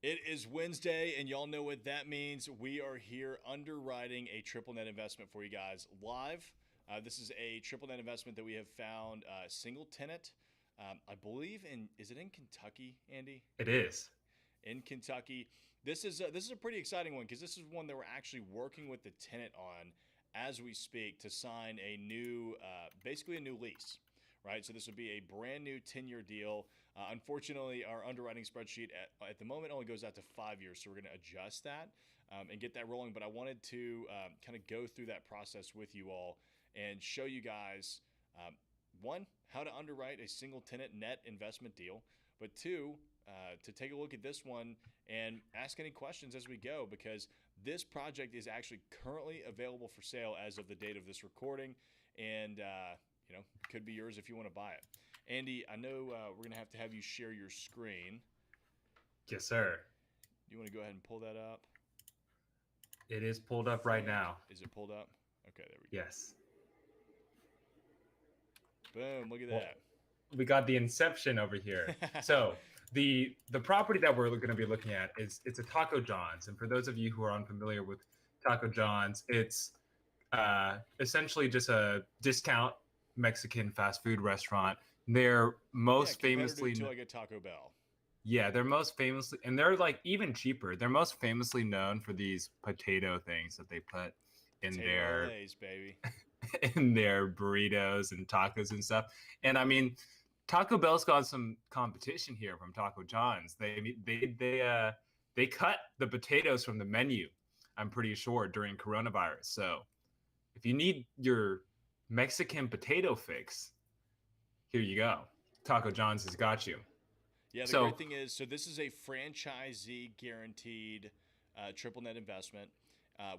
It is Wednesday, and y'all know what that means. We are here underwriting a triple net investment for you guys live. This is a triple net investment that we have found single tenant. I believe is it in Kentucky, Andy? It is. In Kentucky. This is a pretty exciting one because this is one that we're actually working with the tenant on as we speak to sign a new, basically a new lease. Right, so this would be a brand new 10-year deal. Unfortunately, our underwriting spreadsheet at the moment only goes out to 5 years, so we're going to adjust that and get that rolling. But I wanted to kind of go through that process with you all and show you guys, one, how to underwrite a single tenant net investment deal, but two, to take a look at this one and ask any questions as we go, because this project is actually currently available for sale as of the date of this recording, and could be yours if you want to buy it. Andy, I know we're going to have you share your screen. Yes, sir. Do you want to go ahead and pull that up? It is pulled up right now. Is it pulled up? Okay, there we go. Yes. Boom, look at Well, that. we got the inception over here. So the property that we're going to be looking at it's a Taco John's. And for those of you who are unfamiliar with Taco John's, it's essentially just a discount Mexican fast food restaurant. They're most famously to like a Taco Bell. Yeah, they're most famously, and they're like even cheaper. They're most famously known for these potato things that they put in Potato Lays, baby. in their burritos and tacos and stuff. And I mean, Taco Bell's got some competition here from Taco John's. They cut the potatoes from the menu, I'm pretty sure, during coronavirus. So if you need your Mexican potato fix, here you go. Taco John's has got you. Yeah, the great thing is, so this is a franchisee guaranteed triple net investment.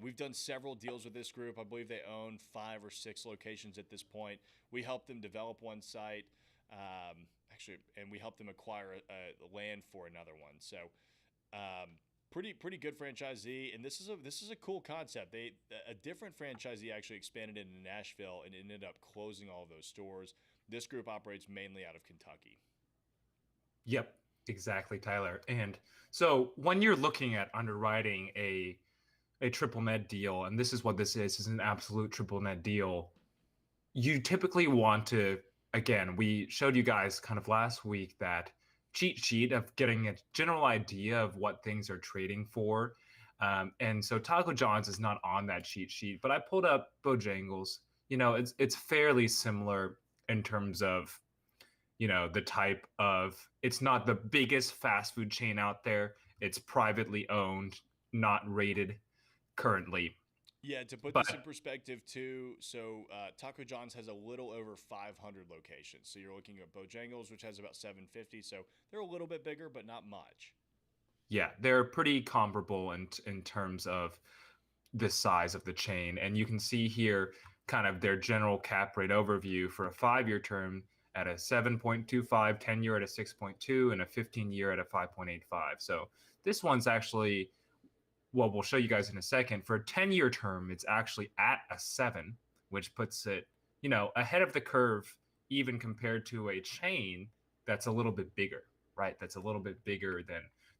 We've done several deals with this group. I believe they own 5 or 6 locations at this point. We helped them develop one site, and we helped them acquire land for another one. So pretty good franchisee, and this is a cool concept. A different franchisee actually expanded into Nashville and ended up closing all of those stores. This group operates mainly out of Kentucky. Yep, exactly, Tyler. And so when you're looking at underwriting a triple net deal, and this is what this is an absolute triple net deal, you typically want to, again, we showed you guys kind of last week that cheat sheet of getting a general idea of what things are trading for. And so Taco John's is not on that cheat sheet, but I pulled up Bojangles. It's fairly similar in terms of the type of, it's not the biggest fast food chain out there. It's privately owned, not rated currently. Yeah, to put this in perspective too, so Taco John's has a little over 500 locations. So you're looking at Bojangles, which has about 750. So they're a little bit bigger, but not much. Yeah, they're pretty comparable in terms of the size of the chain. And you can see here kind of their general cap rate overview for a 5-year term at a 7.25, 10-year at a 6.2, and a 15-year at a 5.85. So this one's actually, well, we'll show you guys in a second. For a 10-year term, it's actually at a 7, which puts it, ahead of the curve, even compared to a chain that's a little bit bigger, right? That's a little bit bigger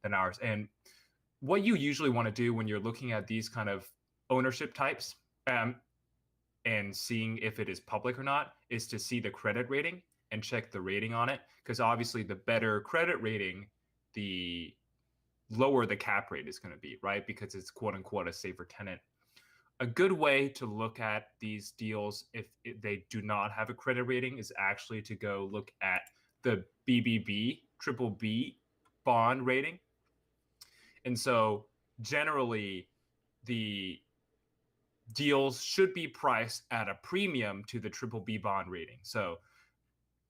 than ours. And what you usually want to do when you're looking at these kind of ownership types and seeing if it is public or not is to see the credit rating and check the rating on it, because obviously the better credit rating, the lower the cap rate is going to be, right? Because it's quote unquote a safer tenant. A good way to look at these deals if they do not have a credit rating is actually to go look at the BBB, triple B bond rating. And so generally the deals should be priced at a premium to the triple B bond rating. So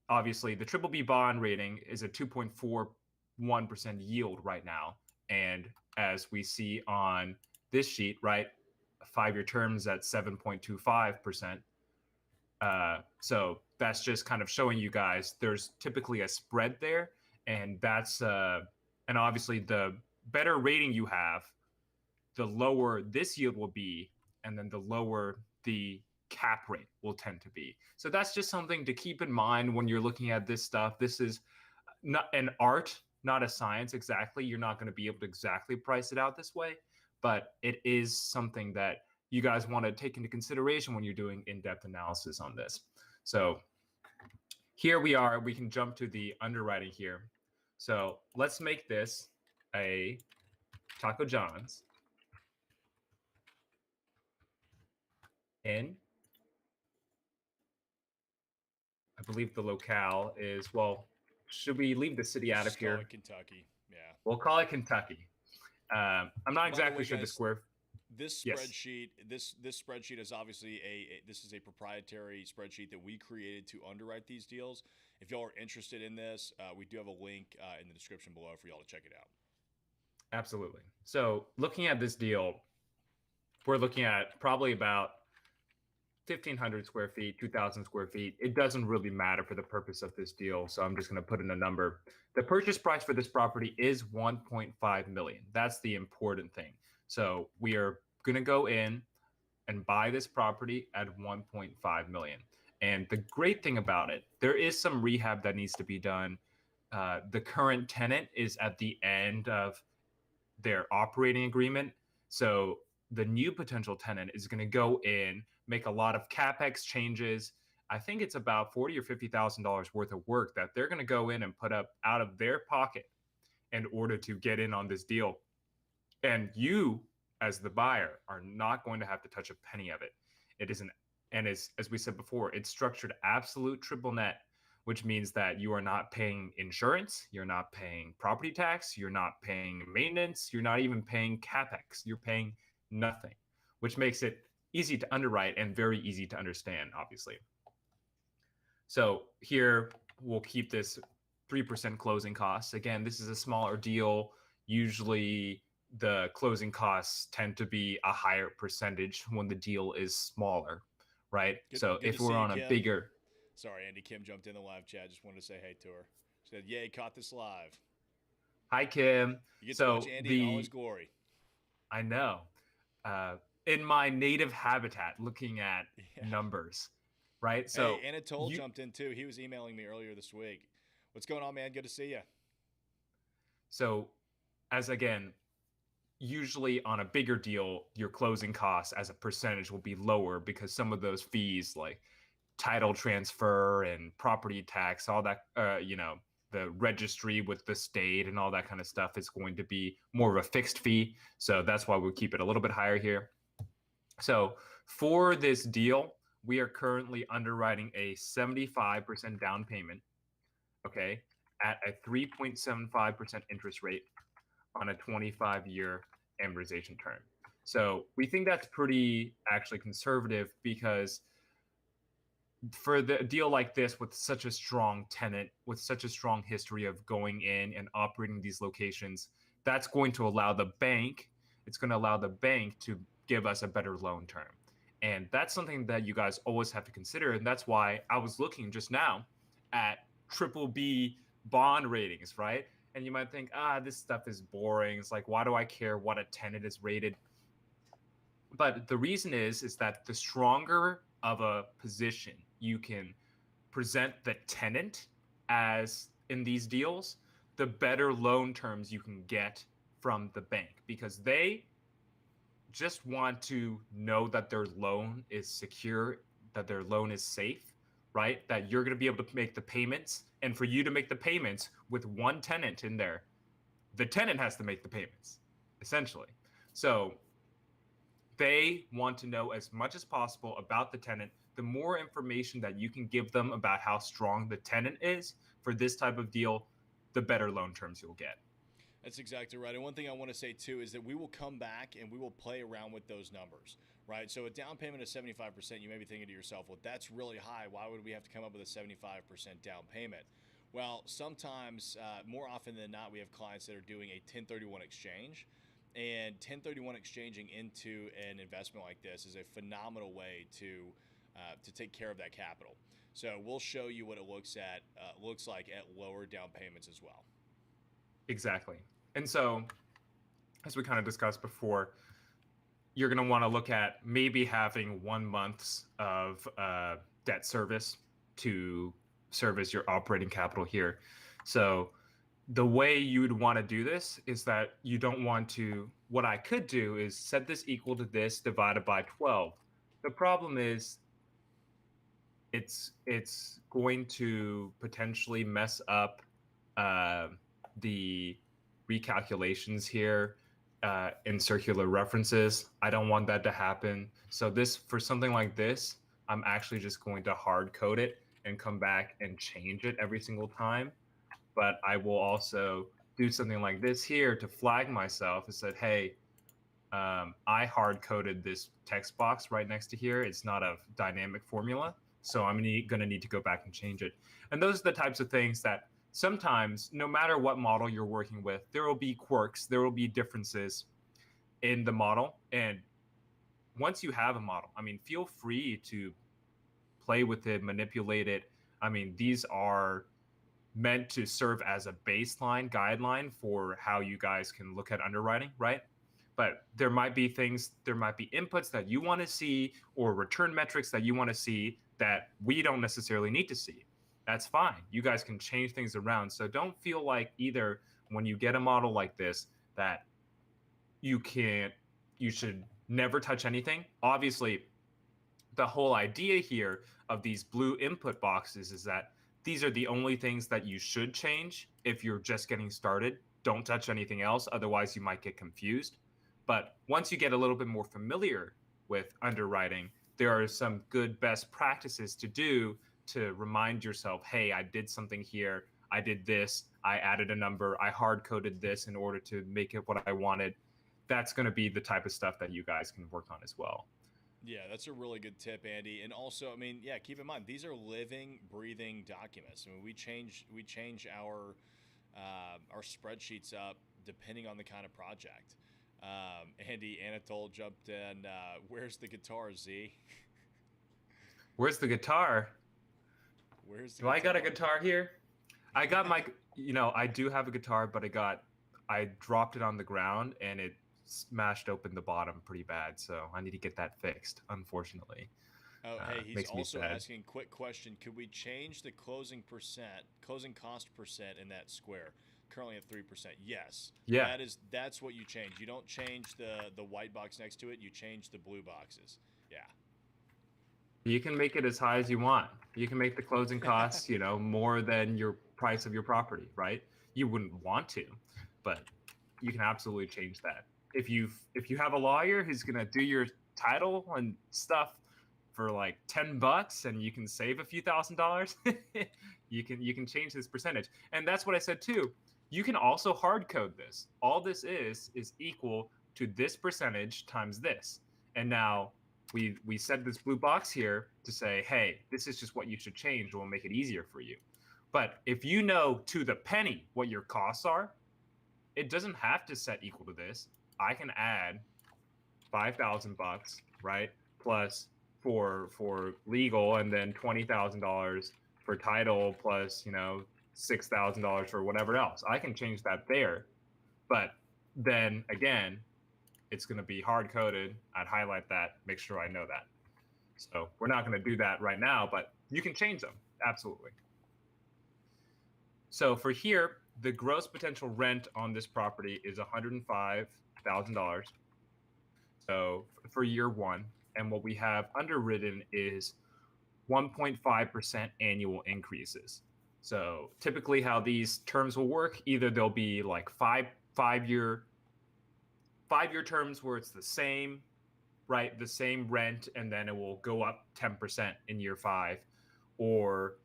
obviously the triple B bond rating is a 2.41% yield right now. And as we see on this sheet, right, 5-year terms at 7.25%. So that's just kind of showing you guys there's typically a spread there. And that's, and obviously the better rating you have, the lower this yield will be, and then the lower the cap rate will tend to be. So that's just something to keep in mind when you're looking at this stuff. This is not an art. not a science exactly. You're not going to be able to exactly price it out this way, but it is something that you guys want to take into consideration when you're doing in-depth analysis on this. So here we are. We can jump to the underwriting here. So let's make this a Taco John's. And I believe the locale is, well, should we leave the city out of Just call here? it Kentucky. Yeah. We'll call it Kentucky. I'm not exactly sure the guys, square. This Yes. spreadsheet, this spreadsheet is obviously this is a proprietary spreadsheet that we created to underwrite these deals. If y'all are interested in this, we do have a link in the description below for y'all to check it out. Absolutely. So looking at this deal, we're looking at probably about 1,500 square feet, 2,000 square feet. It doesn't really matter for the purpose of this deal. So I'm just going to put in a number. The purchase price for this property is 1.5 million. That's the important thing. So we are going to go in and buy this property at 1.5 million. And the great thing about it, there is some rehab that needs to be done. The current tenant is at the end of their operating agreement. So the new potential tenant is going to go in, make a lot of capex changes. I think it's about $40,000 or $50,000 worth of work that they're going to go in and put up out of their pocket in order to get in on this deal. And you, as the buyer, are not going to have to touch a penny of it. It isn't, and as we said before, it's structured absolute triple net, which means that you are not paying insurance, you're not paying property tax, you're not paying maintenance, you're not even paying capex, you're paying nothing, which makes it easy to underwrite and very easy to understand, obviously. So here we'll keep this 3% closing costs. Again, this is a smaller deal. Usually the closing costs tend to be a higher percentage when the deal is smaller, right? So if we're on a bigger... Sorry, Andy. Kim jumped in the live chat. Just wanted to say hey to her. She said, "Yay, caught this live." Hi, Kim. You get to watch Andy in all his glory. I know. In my native habitat, looking at numbers, right? So hey, Anatole jumped in too. He was emailing me earlier this week. What's going on, man? Good to see you. So, as again, usually on a bigger deal, your closing costs as a percentage will be lower because some of those fees like title transfer and property tax, all that, the registry with the state and all that kind of stuff is going to be more of a fixed fee. So that's why we'll keep it a little bit higher here. So for this deal, we are currently underwriting a 75% down payment, okay, at a 3.75% interest rate on a 25-year amortization term. So we think that's pretty actually conservative because for the deal like this with such a strong tenant, with such a strong history of going in and operating these locations, that's going to allow the bank, to give us a better loan term. And that's something that you guys always have to consider. And that's why I was looking just now at BBB bond ratings, right? And you might think, this stuff is boring. It's like, why do I care what a tenant is rated? But the reason is that the stronger of a position you can present the tenant as in these deals, the better loan terms you can get from the bank, because they just want to know that their loan is secure, that their loan is safe, right? That you're going to be able to make the payments. And for you to make the payments with one tenant in there, the tenant has to make the payments, essentially. So they want to know as much as possible about the tenant. The more information that you can give them about how strong the tenant is for this type of deal, the better loan terms you'll get. That's exactly right. And one thing I want to say too is that we will come back and we will play around with those numbers, right? So a down payment of 75%, you may be thinking to yourself, well, that's really high. Why would we have to come up with a 75% down payment? Well, sometimes, more often than not, we have clients that are doing a 1031 exchange. And 1031 exchanging into an investment like this is a phenomenal way to take care of that capital. So we'll show you what it looks like at lower down payments as well. Exactly. And so, as we kind of discussed before, you're going to want to look at maybe having 1 month's of debt service to service your operating capital here. So the way you would want to do this is that you don't want to, what I could do is set this equal to this divided by 12. The problem is it's going to potentially mess up the recalculations here in circular references. I don't want that to happen. So this, for something like this, I'm actually just going to hard code it and come back and change it every single time. But I will also do something like this here to flag myself and said, hey, I hard coded this text box right next to here. It's not a dynamic formula. So I'm going to need to go back and change it. And those are the types of things that sometimes, no matter what model you're working with, there will be quirks, there will be differences in the model. And once you have a model, I mean, feel free to play with it, manipulate it. I mean, these are meant to serve as a baseline guideline for how you guys can look at underwriting, right? But there might be things, there might be inputs that you want to see or return metrics that you want to see that we don't necessarily need to see. That's fine. You guys can change things around. So don't feel like either when you get a model like this that you should never touch anything. Obviously, the whole idea here of these blue input boxes is that these are the only things that you should change if you're just getting started. Don't touch anything else. Otherwise, you might get confused. But once you get a little bit more familiar with underwriting, there are some good best practices to do to remind yourself, hey, I did something here. I did this. I added a number. I hard coded this in order to make it what I wanted. That's going to be the type of stuff that you guys can work on as well. Yeah, that's a really good tip, Andy. And also, I mean, yeah, keep in mind these are living, breathing documents. I mean, we change our spreadsheets up depending on the kind of project. Andy, Anatole jumped in. Where's the guitar, Z? Where's the guitar? Do I got a guitar here? I got my, I do have a guitar, but I dropped it on the ground and it smashed open the bottom pretty bad. So I need to get that fixed, unfortunately. Oh, hey, he's also asking, quick question. Could we change the closing cost percent in that square? Currently at 3%. Yes. Yeah. That's what you change. You don't change the white box next to it. You change the blue boxes. Yeah. You can make it as high as you want. You can make the closing costs, more than your price of your property, right? You wouldn't want to, but you can absolutely change that. If you have a lawyer who's gonna do your title and stuff for like $10 and you can save a few $1,000s, you can change this percentage. And that's what I said too. You can also hard code this. All this is equal to this percentage times this. And now we set this blue box here to say, hey, this is just what you should change. We'll make it easier for you. But if you know to the penny what your costs are, it doesn't have to set equal to this. I can add $5,000, right? Plus for legal, and then $20,000 for title, plus $6,000 for whatever else. I can change that there, but then again, it's going to be hard coded. I'd highlight that, make sure I know that. So we're not going to do that right now, but you can change them. Absolutely. So for here, the gross potential rent on this property is $105,000. So for year one, and what we have underwritten is 1.5% annual increases. So typically how these terms will work, either they'll be like five-year terms where it's the same, right? The same rent, and then it will go up 10% in year 5, or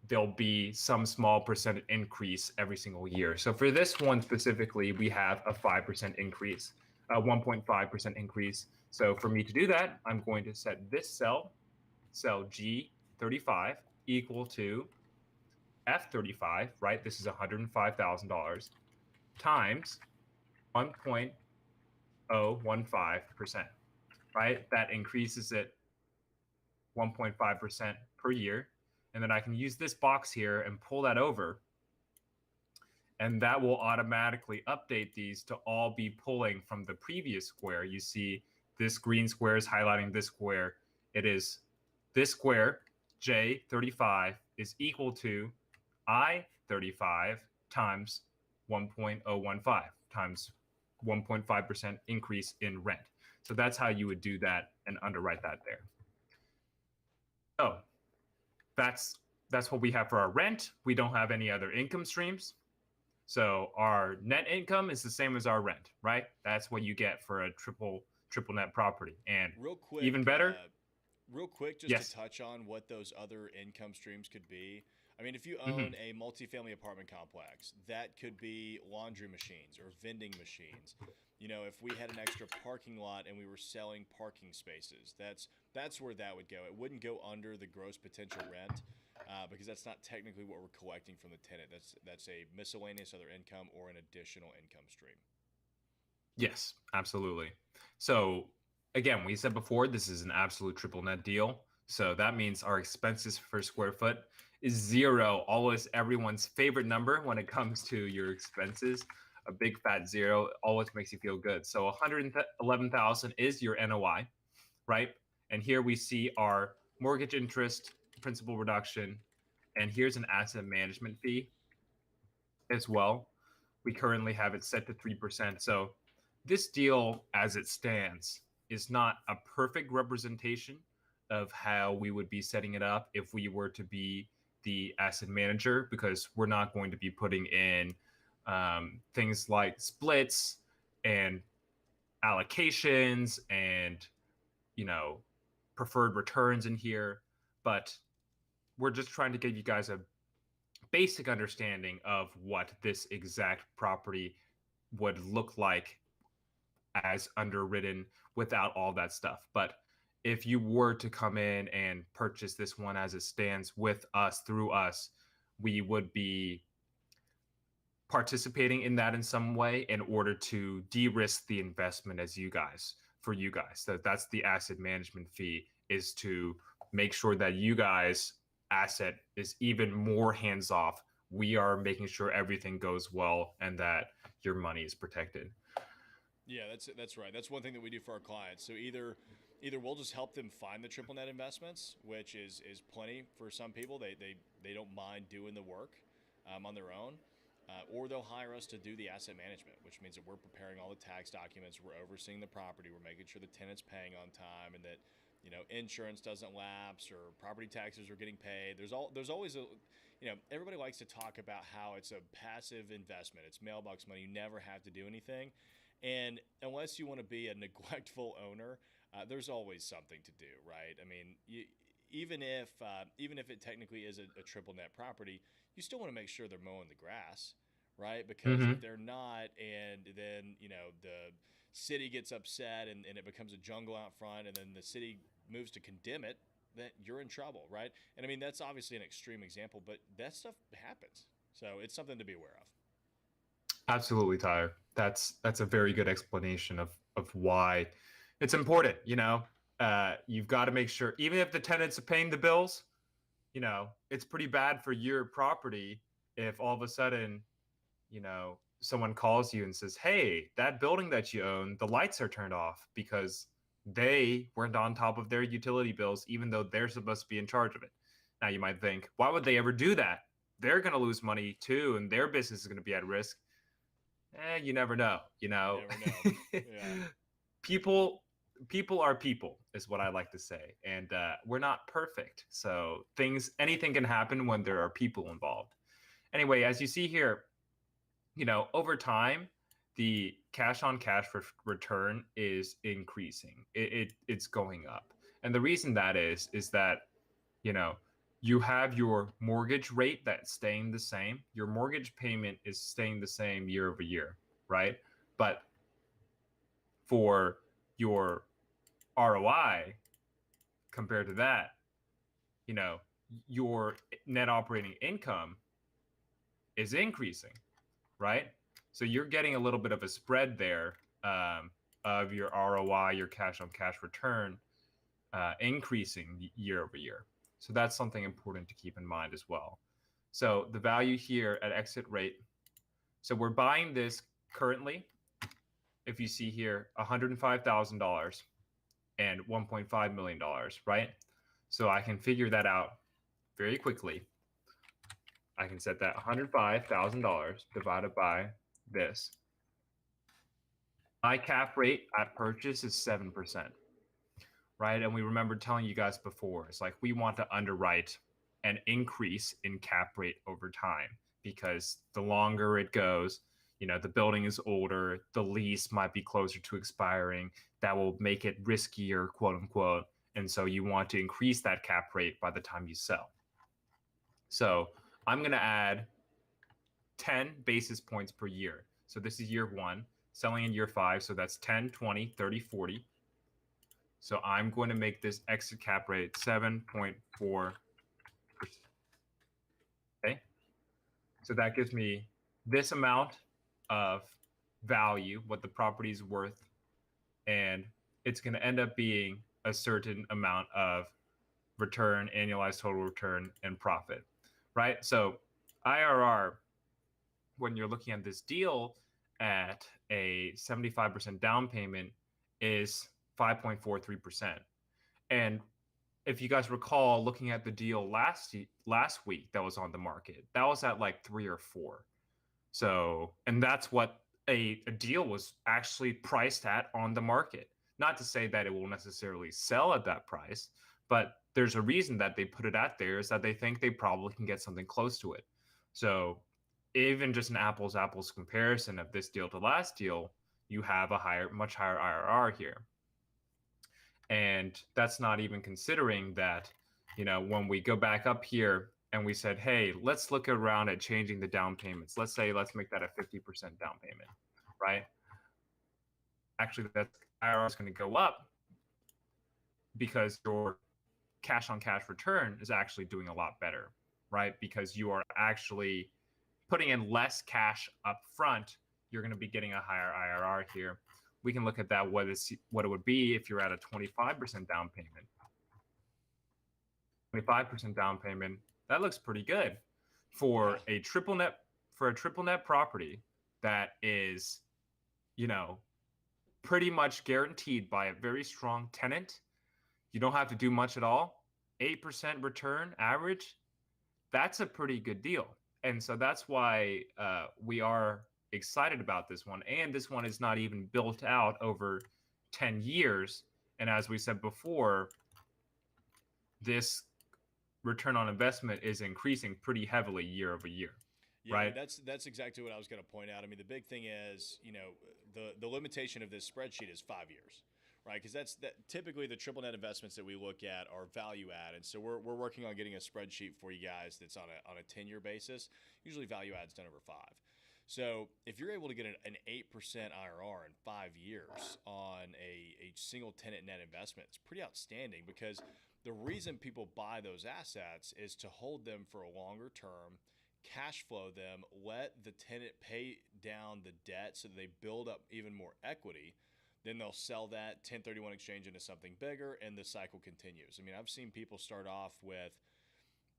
there'll be some small percent increase every single year. So for this one specifically, we have a 5% increase, a 1.5% increase. So for me to do that, I'm going to set this cell G35, equal to F35, right? This is $105,000 times 1.015%, right? That increases it 1.5% per year. And then I can use this box here and pull that over. And that will automatically update these to all be pulling from the previous square. You see this green square is highlighting this square. It is this square, J35, is equal to I35 times 1.015 times 1.5% increase in rent. So that's how you would do that and underwrite that there. So that's what we have for our rent. We don't have any other income streams. So our net income is the same as our rent, right? That's what you get for a triple net property. And Real quick, even better, just yes. to touch on what those other income streams could be. I mean, if you Mm-hmm. own a multifamily apartment complex, that could be laundry machines or vending machines. You know, if we had an extra parking lot and we were selling parking spaces, that's where that would go. It wouldn't go under the gross potential rent because that's not technically what we're collecting from the tenant. That's a miscellaneous other income or an additional income stream. Yes, absolutely. So again, we said before, this is an absolute triple net deal. So that means our expenses per square foot is zero, always everyone's favorite number when it comes to your expenses. A big fat zero always makes you feel good. So 111,000 is your NOI, right? And here we see our mortgage interest, principal reduction, and here's an asset management fee as well. We currently have it set to 3%. So this deal, as it stands, is not a perfect representation of how we would be setting it up if we were to be the asset manager, because we're not going to be putting in things like splits and allocations and, you know, preferred returns in here. But we're just trying to give you guys a basic understanding of what this exact property would look like as underwritten without all that stuff. But if you were to come in and purchase this one as it stands with us, through us, we would be participating in that in some way in order to de-risk the investment for you guys. So that's the asset management fee, is to make sure that you guys asset is even more hands off. We are making sure everything goes well and that your money is protected. Yeah, that's right. That's one thing that we do for our clients. So either we'll just help them find the triple net investments, which is plenty for some people. They don't mind doing the work on their own, or they'll hire us to do the asset management, which means that we're preparing all the tax documents, we're overseeing the property, we're making sure the tenant's paying on time, and that, you know, insurance doesn't lapse or property taxes are getting paid. There's always a, you know, everybody likes to talk about how it's a passive investment. It's mailbox money. You never have to do anything. And unless you want to be a neglectful owner, there's always something to do, right? I mean, even if it technically is a triple net property, you still want to make sure they're mowing the grass, right? Because if they're not, and then, you know, the city gets upset and it becomes a jungle out front, and then the city moves to condemn it, then you're in trouble, right? And I mean, that's obviously an extreme example, but that stuff happens. So it's something to be aware of. Absolutely, Tyler. That's a very good explanation of why it's important. You know, you've got to make sure, even if the tenants are paying the bills, you know, it's pretty bad for your property if all of a sudden, you know, someone calls you and says, "Hey, that building that you own, the lights are turned off because they weren't on top of their utility bills, even though they're supposed to be in charge of it." Now you might think, why would they ever do that? They're going to lose money too, and their business is going to be at risk. You never know. You know, You never know. Yeah. people are people, is what I like to say, and we're not perfect. So anything can happen when there are people involved. Anyway, as you see here, you know, over time, the cash on cash return is increasing. It's going up, and the reason that is that, you know, you have your mortgage rate that's staying the same. Your mortgage payment is staying the same year over year, right? But for your ROI compared to that, you know, your net operating income is increasing, right? So you're getting a little bit of a spread there of your ROI, your cash on cash return increasing year over year. So that's something important to keep in mind as well. So the value here at exit rate. So we're buying this currently, if you see here, $105,000 and $1.5 million, right? So I can figure that out very quickly. I can set that $105,000 divided by this. My cap rate at purchase is 7%, right? And we remember telling you guys before, it's like we want to underwrite an increase in cap rate over time, because the longer it goes, the building is older, the lease might be closer to expiring. That will make it riskier, quote unquote. And so you want to increase that cap rate by the time you sell. So I'm going to add 10 basis points per year. So this is year 1, selling in year 5. So that's 10, 20, 30, 40. So I'm going to make this exit cap rate 7.4%. Okay. So that gives me this amount of value, what the property is worth, and it's going to end up being a certain amount of return, annualized total return, and profit, right? So IRR, when you're looking at this deal at a 75% down payment, is 5.43%. And if you guys recall, looking at the deal last week that was on the market, that was at like 3 or 4. So, and that's what a deal was actually priced at on the market. Not to say that it will necessarily sell at that price, but there's a reason that they put it out there, is that they think they probably can get something close to it. So even just an apples comparison of this deal to last deal, you have a much higher IRR here. And that's not even considering that, when we go back up here and we said, hey, let's look around at changing the down payments. Let's make that a 50% down payment, right? Actually, that IRR is going to go up because your cash on cash return is actually doing a lot better, right? Because you are actually putting in less cash up front. You're going to be getting a higher IRR here. We can look at that, what it would be if you're at a 25% down payment. 25% down payment, that looks pretty good for a triple net property that is, pretty much guaranteed by a very strong tenant. You don't have to do much at all. 8% return average. That's a pretty good deal. And so that's why we are excited about this one. And this one is not even built out over 10 years. And as we said before, this return on investment is increasing pretty heavily year over year. Yeah, right? That's exactly what I was going to point out. I mean, the big thing is, the limitation of this spreadsheet is 5 years, right? Because that's typically the triple net investments that we look at are value add, and so we're working on getting a spreadsheet for you guys that's on a 10-year basis. Usually, value add's done over 5. So if you're able to get an 8% IRR in 5 years on a single tenant net investment, it's pretty outstanding, because the reason people buy those assets is to hold them for a longer term, cash flow them, let the tenant pay down the debt so that they build up even more equity. Then they'll sell that 1031 exchange into something bigger, and the cycle continues. I mean, I've seen people start off with,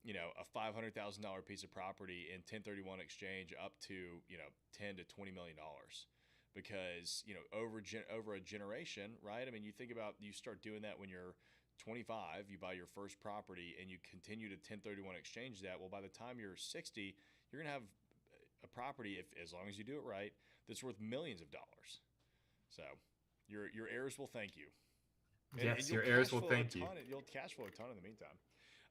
a $500,000 piece of property in 1031 exchange up to, $10 to $20 million, because, over a generation, right? I mean, you think about, you start doing that when you're 25, you buy your first property and you continue to 1031 exchange that. Well, by the time you're 60, you're going to have a property, as long as you do it right, that's worth millions of dollars. So your heirs will thank you. Yes, your heirs will thank you. You'll cash flow a ton in the meantime.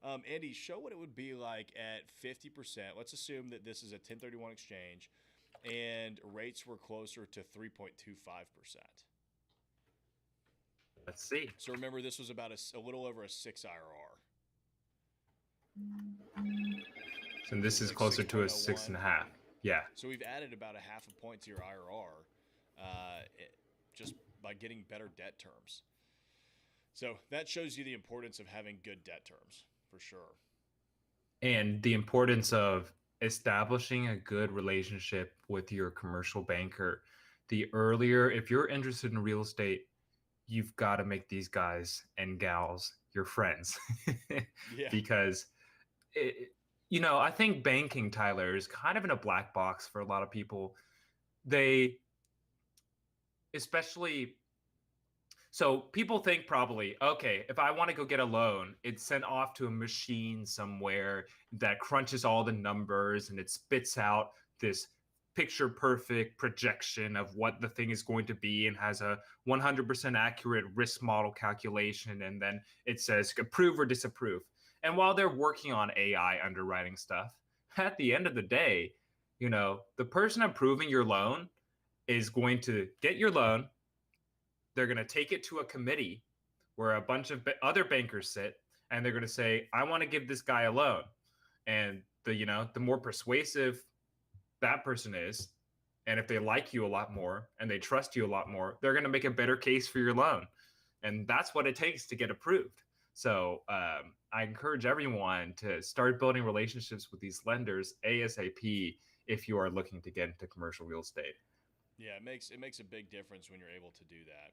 Andy, show what it would be like at 50%. Let's assume that this is a 1031 exchange and rates were closer to 3.25%. Let's see. So remember, this was about a little over a 6 IRR. So this is like closer to a 6.5. Yeah. So we've added about a half a point to your IRR just by getting better debt terms. So that shows you the importance of having good debt terms, for sure. And the importance of establishing a good relationship with your commercial banker. The earlier, if you're interested in real estate, you've got to make these guys and gals your friends. Yeah. Because, I think banking, Tyler, is kind of in a black box for a lot of people. So people think probably, okay, if I want to go get a loan, it's sent off to a machine somewhere that crunches all the numbers and it spits out this picture perfect projection of what the thing is going to be and has a 100% accurate risk model calculation, and then it says approve or disapprove. And while they're working on AI underwriting stuff, at the end of the day, the person approving your loan is going to get your loan. They're going to take it to a committee where a bunch of other bankers sit, and they're going to say, I want to give this guy a loan. And the more persuasive that person is, and if they like you a lot more and they trust you a lot more, they're going to make a better case for your loan. And that's what it takes to get approved. So I encourage everyone to start building relationships with these lenders ASAP if you are looking to get into commercial real estate. Yeah, it makes a big difference when you're able to do that.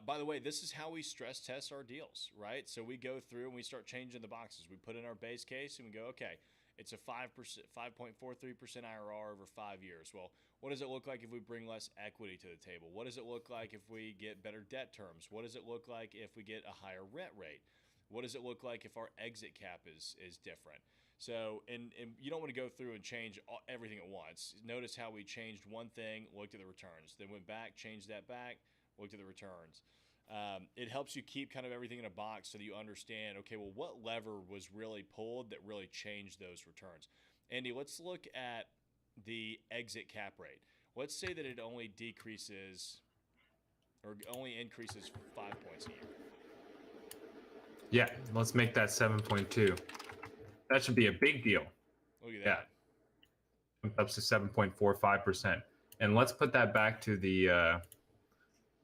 By the way, this is how we stress test our deals, right? So we go through and we start changing the boxes. We put in our base case and we go, okay, it's a 5.43% IRR over 5 years. Well, what does it look like if we bring less equity to the table? What does it look like if we get better debt terms? What does it look like if we get a higher rent rate? What does it look like if our exit cap is different? So, and you don't want to go through and change everything at once. Notice how we changed one thing, looked at the returns, then went back, changed that back, looked at the returns. It helps you keep kind of everything in a box so that you understand, okay, well, what lever was really pulled that really changed those returns? Andy, let's look at the exit cap rate. Let's say that it only decreases or only increases 5 points a year. Yeah, let's make that 7.2. That should be a big deal. Look at that. Yeah. Up to 7.45%. And let's put that back to the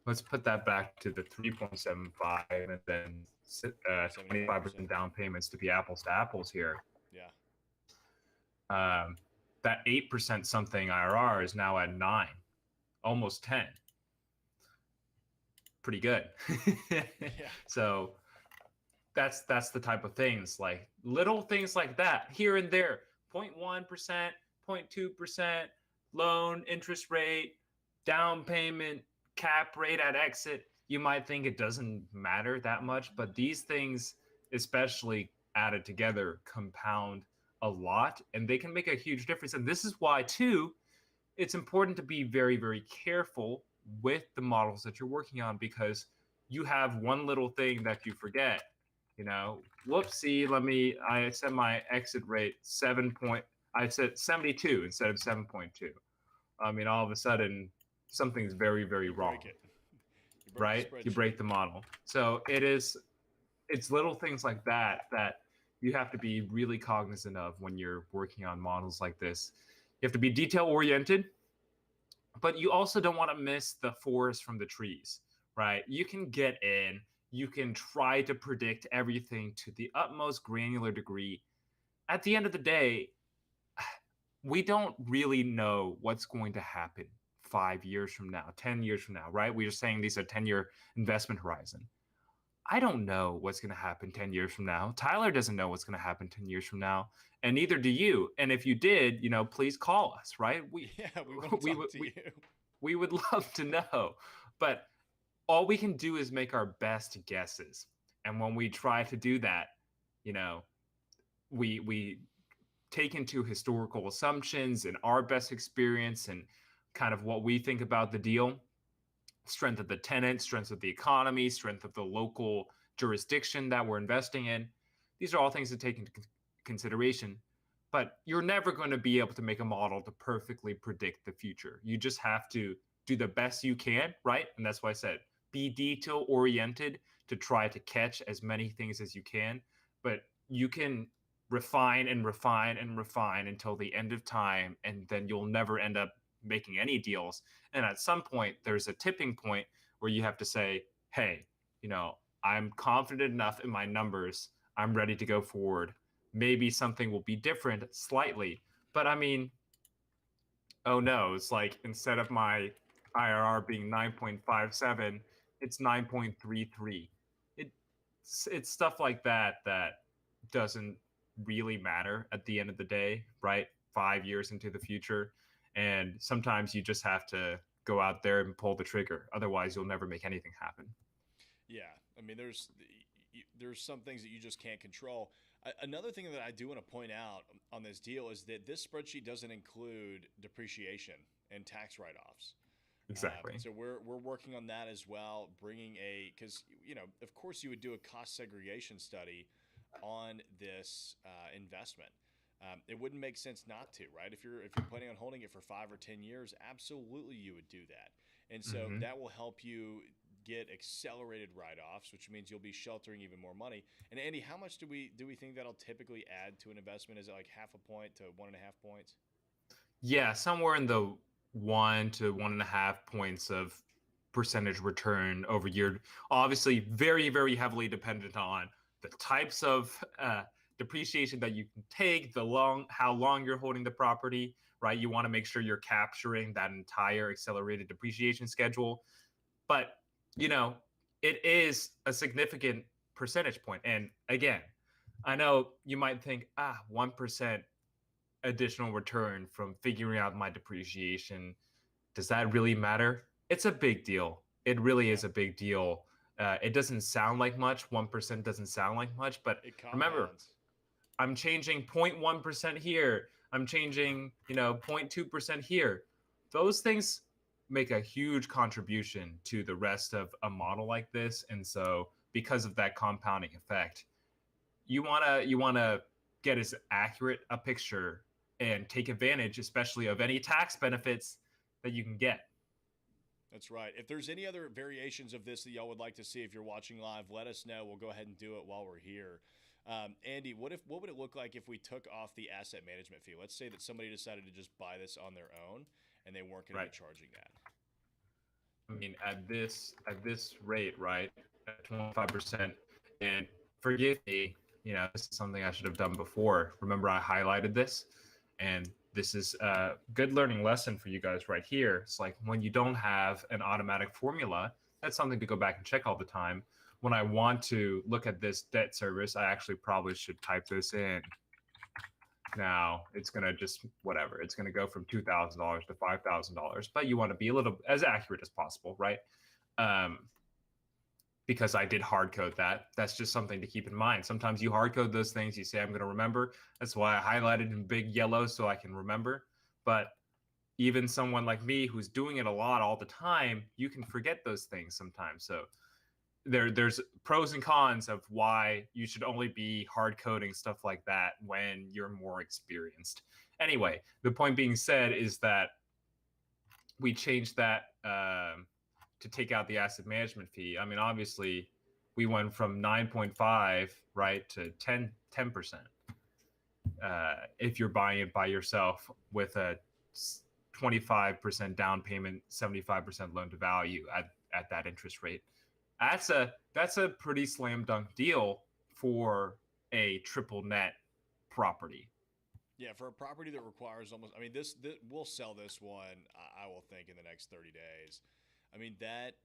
3.75 and then 25% down payments to be apples to apples here. Yeah. That 8% something IRR is now at 9, almost 10. Pretty good. Yeah. So that's the type of things, like little things like that here and there. 0.1%, 0.2% loan interest rate, down payment, cap rate at exit. You might think it doesn't matter that much, but these things, especially added together, compound a lot, and they can make a huge difference. And this is why, too, it's important to be very, very careful with the models that you're working on, because you have one little thing that you forget. Whoopsie, I said my exit rate I said 72 instead of 7.2. I mean, all of a sudden, something's very, very wrong. Right? You break the model. So it's little things like that you have to be really cognizant of when you're working on models like this. You have to be detail oriented, but you also don't want to miss the forest from the trees, right? You can get in, you can try to predict everything to the utmost granular degree. At the end of the day, we don't really know what's going to happen 5 years from now, 10 years from now, right? We're just saying these are 10-year investment horizon. I don't know what's going to happen 10 years from now. Tyler doesn't know what's going to happen 10 years from now, and neither do you. And if you did, please call us, right? We want to talk to you. We would love to know. But all we can do is make our best guesses. And when we try to do that, we take into historical assumptions and our best experience and kind of what we think about the deal, strength of the tenant, strength of the economy, strength of the local jurisdiction that we're investing in. These are all things to take into consideration, but you're never going to be able to make a model to perfectly predict the future. You just have to do the best you can, right? And that's why I said, be detail oriented to try to catch as many things as you can, but you can refine and refine and refine until the end of time, and then you'll never end up making any deals. And at some point, there's a tipping point where you have to say, hey, I'm confident enough in my numbers. I'm ready to go forward. Maybe something will be different slightly. But I mean, oh no, it's like instead of my IRR being 9.57, it's 9.33. It's stuff like that doesn't really matter at the end of the day, right? 5 years into the future. And sometimes you just have to go out there and pull the trigger. Otherwise, you'll never make anything happen. Yeah. I mean, there's some things that you just can't control. Another thing that I do want to point out on this deal is that this spreadsheet doesn't include depreciation and tax write-offs. Exactly. So we're working on that as well, bringing because of course you would do a cost segregation study on this investment. It wouldn't make sense not to, right? If you're planning on holding it for 5 or 10 years, absolutely you would do that. And so Mm-hmm. that will help you get accelerated write-offs, which means you'll be sheltering even more money. And Andy, how much do we think that'll typically add to an investment? Is it like 0.5 point to 1.5 points? Yeah, somewhere in the 1 to 1.5 points of percentage return over year. Obviously, very, very heavily dependent on the types of depreciation that you can take, how long you're holding the property, right? You want to make sure you're capturing that entire accelerated depreciation schedule. But, you know, it is a significant percentage point. And again, I know you might think, 1% additional return from figuring out my depreciation. Does that really matter? It's a big deal. It really Yeah, is a big deal. It doesn't sound like much. 1% doesn't sound like much, but it remember, compounds. I'm changing 0.1% here. I'm changing, 0.2% here. Those things make a huge contribution to the rest of a model like this. And so because of that compounding effect, you wanna get as accurate a picture and take advantage, especially of any tax benefits that you can get. That's right. If there's any other variations of this that y'all would like to see, if you're watching live, let us know. We'll go ahead and do it while we're here. Andy, what would it look like if we took off the asset management fee? Let's say that somebody decided to just buy this on their own and they weren't going to Right. be charging that. I mean, at this rate, right, at 25%, and forgive me, this is something I should have done before. Remember, I highlighted this, and this is a good learning lesson for you guys right here. It's like when you don't have an automatic formula, that's something to go back and check all the time. When I want to look at this debt service, I actually probably should type this in. Now it's going to just whatever. It's going to go from $2,000 to $5,000, but you want to be a little as accurate as possible, right? Um, because I did hard code that. That's just something to keep in mind. Sometimes you hard code those things. You say, I'm going to remember. That's why I highlighted in big yellow so I can remember. But even someone like me who's doing it a lot all the time, you can forget those things sometimes. So there's pros and cons of why you should only be hard coding stuff like that when you're more experienced. Anyway, the point being said is that we changed that to take out the asset management fee. I mean, obviously, we went from 9.5 right to 10%. If you're buying it by yourself with a 25% down payment, 75% loan to value at that interest rate. That's a pretty slam dunk deal for a triple net property. Yeah, for a property that requires almost, I mean, this we'll sell this one, I will think, in the next 30 days. I mean, that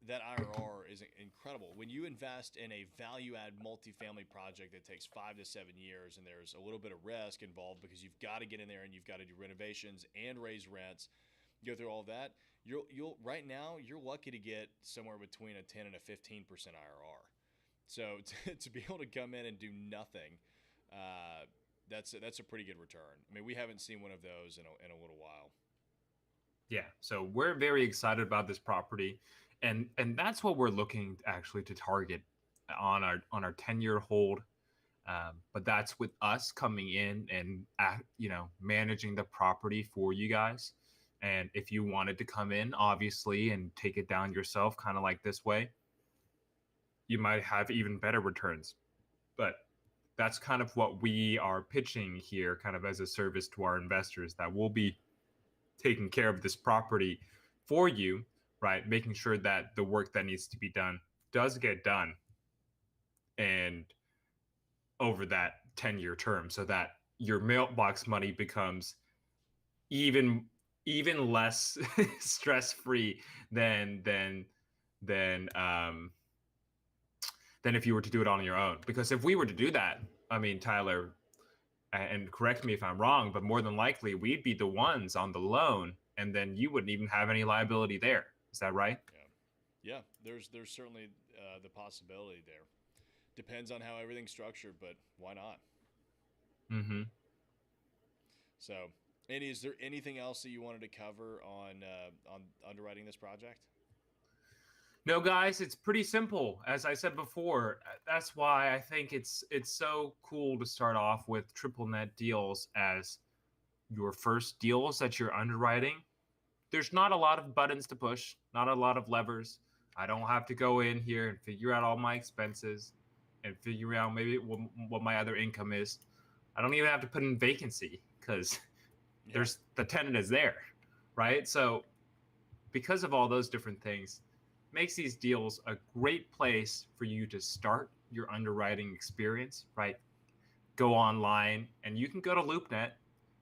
IRR is incredible. When you invest in a value add multifamily project that takes 5 to 7 years and there's a little bit of risk involved because you've got to get in there and you've got to do renovations and raise rents, go through all that, you'll right now you're lucky to get somewhere between a 10 and a 15% IRR. So to be able to come in and do nothing, that's a pretty good return. I mean, we haven't seen one of those in a little while. Yeah, so we're very excited about this property, and that's what we're looking actually to target on our 10-year hold. But that's with us coming in and managing the property for you guys. And if you wanted to come in, obviously, and take it down yourself, kind of like this way, you might have even better returns. But that's kind of what we are pitching here, kind of as a service to our investors, that we'll be taking care of this property for you, right? Making sure that the work that needs to be done does get done, and over that 10-year term, so that your mailbox money becomes even less stress free than than if you were to do it on your own. Because if we were to do that, I mean, Tyler, and correct me if I'm wrong, but more than likely we'd be the ones on the loan, and then you wouldn't even have any liability there. Is that right? Yeah, yeah. There's certainly the possibility there. Depends on how everything's structured, but why not? Mm-hmm. So, Andy, is there anything else that you wanted to cover on underwriting this project? No, guys, it's pretty simple. As I said before, that's why I think it's so cool to start off with triple net deals as your first deals that you're underwriting. There's not a lot of buttons to push, not a lot of levers. I don't have to go in here and figure out all my expenses and figure out maybe what my other income is. I don't even have to put in vacancy because Yeah. there's the tenant is there, right? So because of all those different things, makes these deals a great place for you to start your underwriting experience, right? Go online and you can go to LoopNet.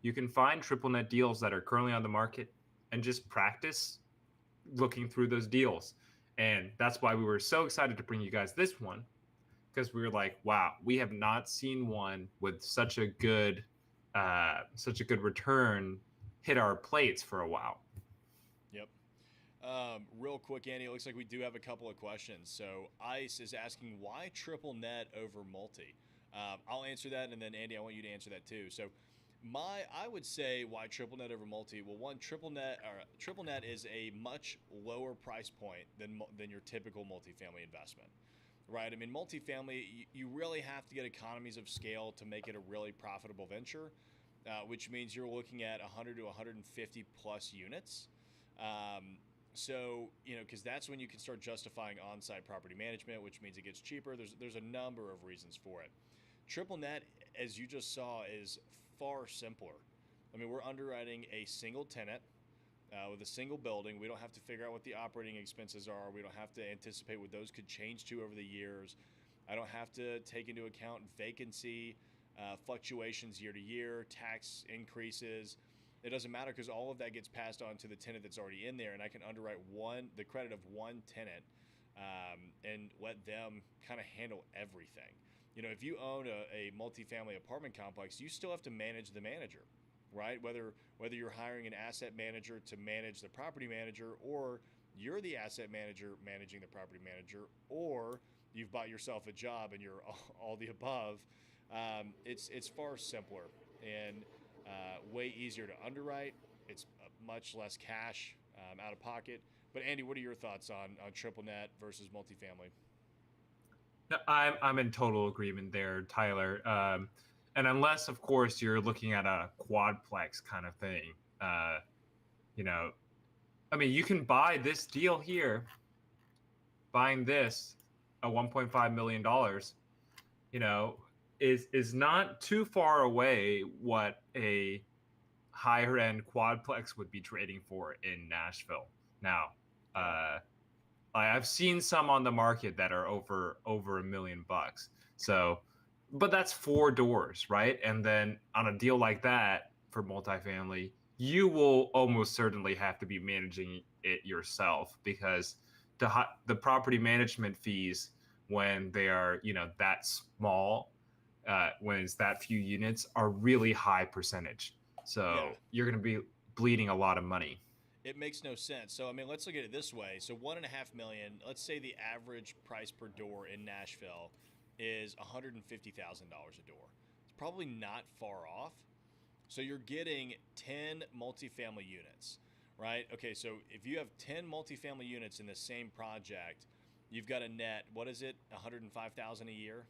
You can find triple net deals that are currently on the market and just practice looking through those deals. And that's why we were so excited to bring you guys this one, because we were like, wow, we have not seen one with such a good return hit our plates for a while. Yep. Real quick, Andy, it looks like we do have a couple of questions. So Ice is asking, why triple net over multi? I'll answer that, and then Andy, I want you to answer that too. So I would say why triple net over multi. Well, one, triple net is a much lower price point than your typical multifamily investment, right? I mean, multifamily, you really have to get economies of scale to make it a really profitable venture, which means you're looking at 100 to 150 plus units. So, because that's when you can start justifying on-site property management, which means it gets cheaper. There's a number of reasons for it. Triple net, as you just saw, is far simpler. I mean, we're underwriting a single tenant with a single building. We don't have to figure out what the operating expenses are. We don't have to anticipate what those could change to over the years. I don't have to take into account vacancy, fluctuations year to year, tax increases. It doesn't matter because all of that gets passed on to the tenant that's already in there, and I can underwrite the credit of one tenant and let them kind of handle everything. If you own a multifamily apartment complex, you still have to manage the manager, right? Whether you're hiring an asset manager to manage the property manager, or you're the asset manager managing the property manager, or you've bought yourself a job and you're all the above. It's far simpler and way easier to underwrite. It's much less cash out of pocket. But Andy, what are your thoughts on triple net versus multifamily? No, I'm in total agreement there, Tyler. And unless, of course, you're looking at a quadplex kind of thing, you know, I mean, you can buy this deal here, buying this at $1.5 million, is not too far away what a higher end quadplex would be trading for in Nashville. Now, I've seen some on the market that are over $1 million. So, but that's 4 doors, right? And then on a deal like that for multifamily, you will almost certainly have to be managing it yourself, because the property management fees when they are that small, when it's that few units, are really high percentage. So you're going to be bleeding a lot of money. It makes no sense. So, I mean, let's look at it this way. So, $1.5 million, let's say the average price per door in Nashville is $150,000 a door. It's probably not far off. So, you're getting 10 multifamily units, right? Okay, so if you have 10 multifamily units in the same project, you've got a net, what is it, $105,000 a year?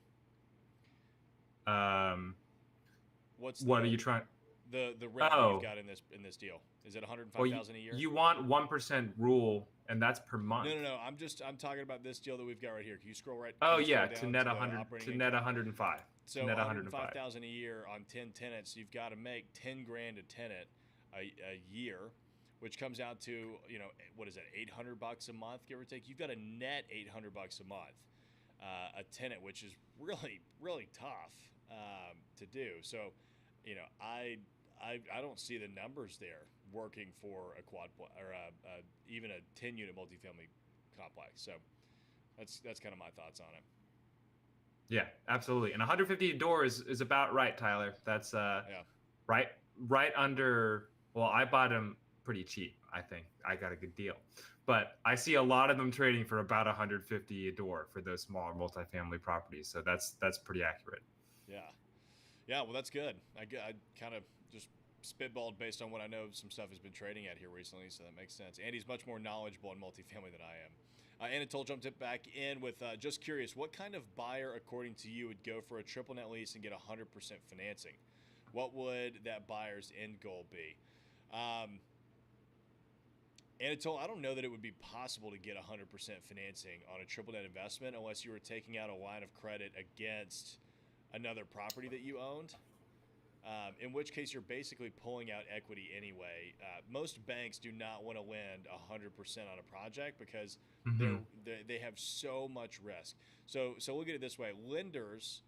What are you trying? The revenue you've got in this deal, is it $105,000 a year? You want 1% rule, and that's per month. No. I'm talking about this deal that we've got right here. Can you scroll right? Oh yeah, to net 100 to net 105. So $105,000 a year on 10 tenants. You've got to make $10,000 a tenant a year, which comes out to what is that, $800 a month, give or take. You've got a net $800 a month a tenant, which is really really tough to do. So I don't see the numbers there working for a even a 10-unit multifamily complex. So that's kind of my thoughts on it. Yeah, absolutely. And 150 doors is about right, Tyler. That's right under. Well, I bought them pretty cheap. I think I got a good deal, but I see a lot of them trading for about 150 a door for those smaller multifamily properties. So that's pretty accurate. Yeah. Yeah, well, that's good. I kind of just spitballed based on what I know some stuff has been trading at here recently, so that makes sense. Andy's much more knowledgeable on multifamily than I am. Anatole jumped it back in with just curious, what kind of buyer, according to you, would go for a triple net lease and get 100% financing? What would that buyer's end goal be? Anatole, I don't know that it would be possible to get 100% financing on a triple net investment unless you were taking out a line of credit against another property that you owned. In which case you're basically pulling out equity anyway. Most banks do not want to lend 100% on a project because Mm-hmm. they have so much risk. So look at it this way: lenders,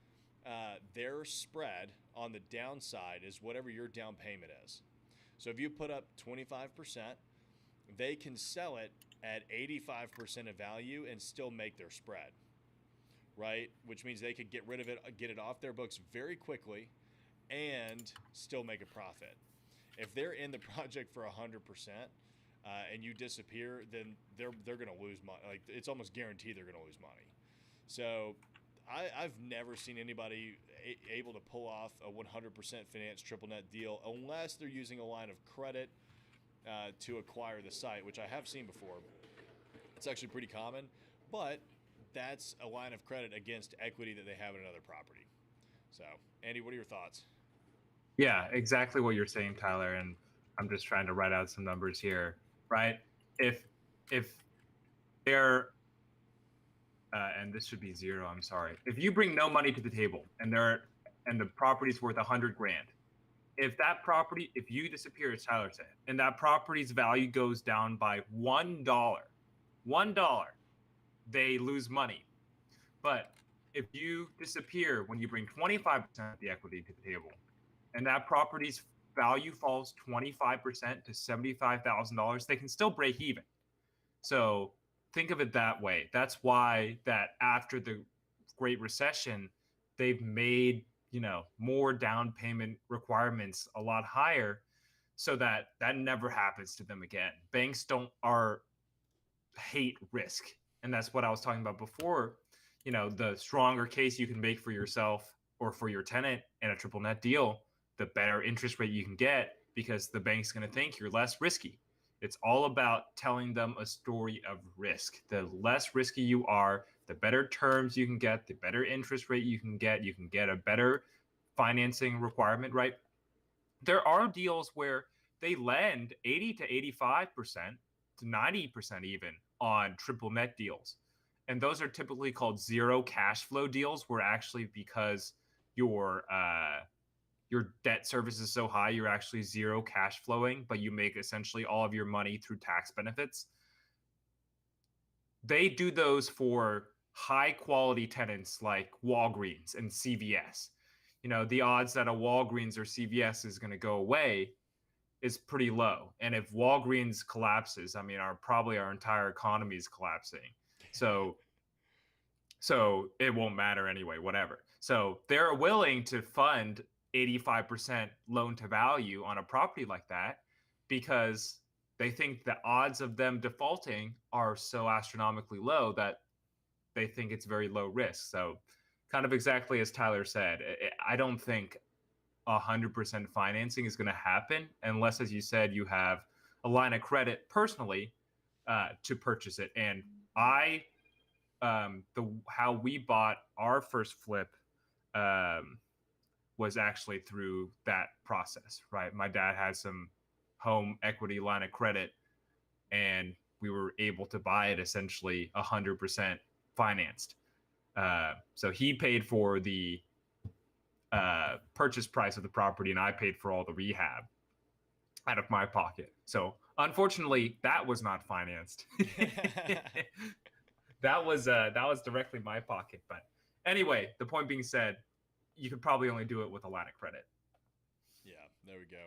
their spread on the downside is whatever your down payment is. So if you put up 25%, they can sell it at 85% of value and still make their spread, right? Which means they could get rid of it, get it off their books very quickly, and still make a profit. If they're in the project for 100%, and you disappear, then they're going to lose money. Like, it's almost guaranteed they're going to lose money. So I've never seen anybody able to pull off a 100% finance triple net deal unless they're using a line of credit to acquire the site, which I have seen before. It's actually pretty common, but that's a line of credit against equity that they have in another property. So, Andy, what are your thoughts? Yeah, exactly what you're saying, Tyler. And I'm just trying to write out some numbers here, right? If they're and this should be zero. I'm sorry. If you bring no money to the table and the property's worth 100 grand, if you disappear, as Tyler said, and that property's value goes down by $1, they lose money. But if you disappear when you bring 25% of the equity to the table, and that property's value falls 25% to $75,000, they can still break even. So think of it that way. That's why that after the Great Recession, they've made, more down payment requirements a lot higher so that never happens to them again. Banks hate risk. And that's what I was talking about before. The stronger case you can make for yourself or for your tenant in a triple net deal, the better interest rate you can get because the bank's going to think you're less risky. It's all about telling them a story of risk. The less risky you are, the better terms you can get, the better interest rate you can get. You can get a better financing requirement, right? There are deals where they lend 80 to 85% to 90% even on triple net deals. And those are typically called zero cash flow deals, where actually because your debt service is so high, you're actually zero cash flowing, but you make essentially all of your money through tax benefits. They do those for high quality tenants like Walgreens and CVS. The odds that a Walgreens or CVS is going to go away is pretty low. And if Walgreens collapses, I mean, our entire economy is collapsing. So it won't matter anyway, whatever. So they're willing to fund 85% loan to value on a property like that because they think the odds of them defaulting are so astronomically low that they think it's very low risk. So kind of exactly as Tyler said, I don't think 100% financing is going to happen unless, as you said, you have a line of credit personally to purchase it. And how we bought our first flip was actually through that process, right? My dad had some home equity line of credit, and we were able to buy it essentially 100% financed. So he paid for the purchase price of the property, and I paid for all the rehab out of my pocket. So unfortunately, that was not financed. That was directly my pocket. But anyway, the point being said, you could probably only do it with a line of credit. Yeah, there we go.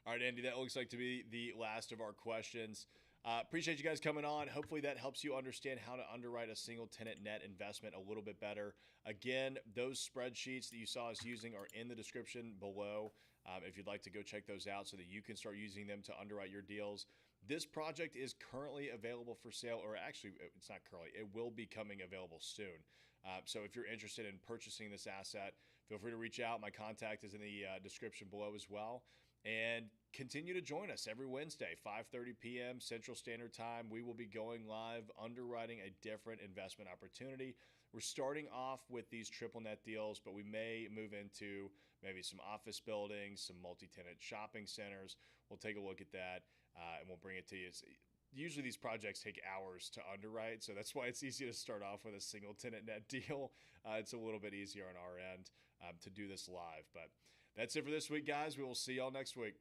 All right, Andy, that looks like to be the last of our questions. Appreciate you guys coming on. Hopefully that helps you understand how to underwrite a single tenant net investment a little bit better. Again, those spreadsheets that you saw us using are in the description below. If you'd like to go check those out so that you can start using them to underwrite your deals. This project is currently available for sale, or actually, it's not currently, it will be coming available soon. So if you're interested in purchasing this asset, feel free to reach out. My contact is in the description below as well. And continue to join us every Wednesday, 5:30 p.m. Central Standard Time. We will be going live underwriting a different investment opportunity. We're starting off with these triple net deals, but we may move into maybe some office buildings, some multi-tenant shopping centers. We'll take a look at that and we'll bring it to you. Usually these projects take hours to underwrite, so that's why it's easy to start off with a single tenant net deal. It's a little bit easier on our end to do this live. But that's it for this week, guys. We will see y'all next week.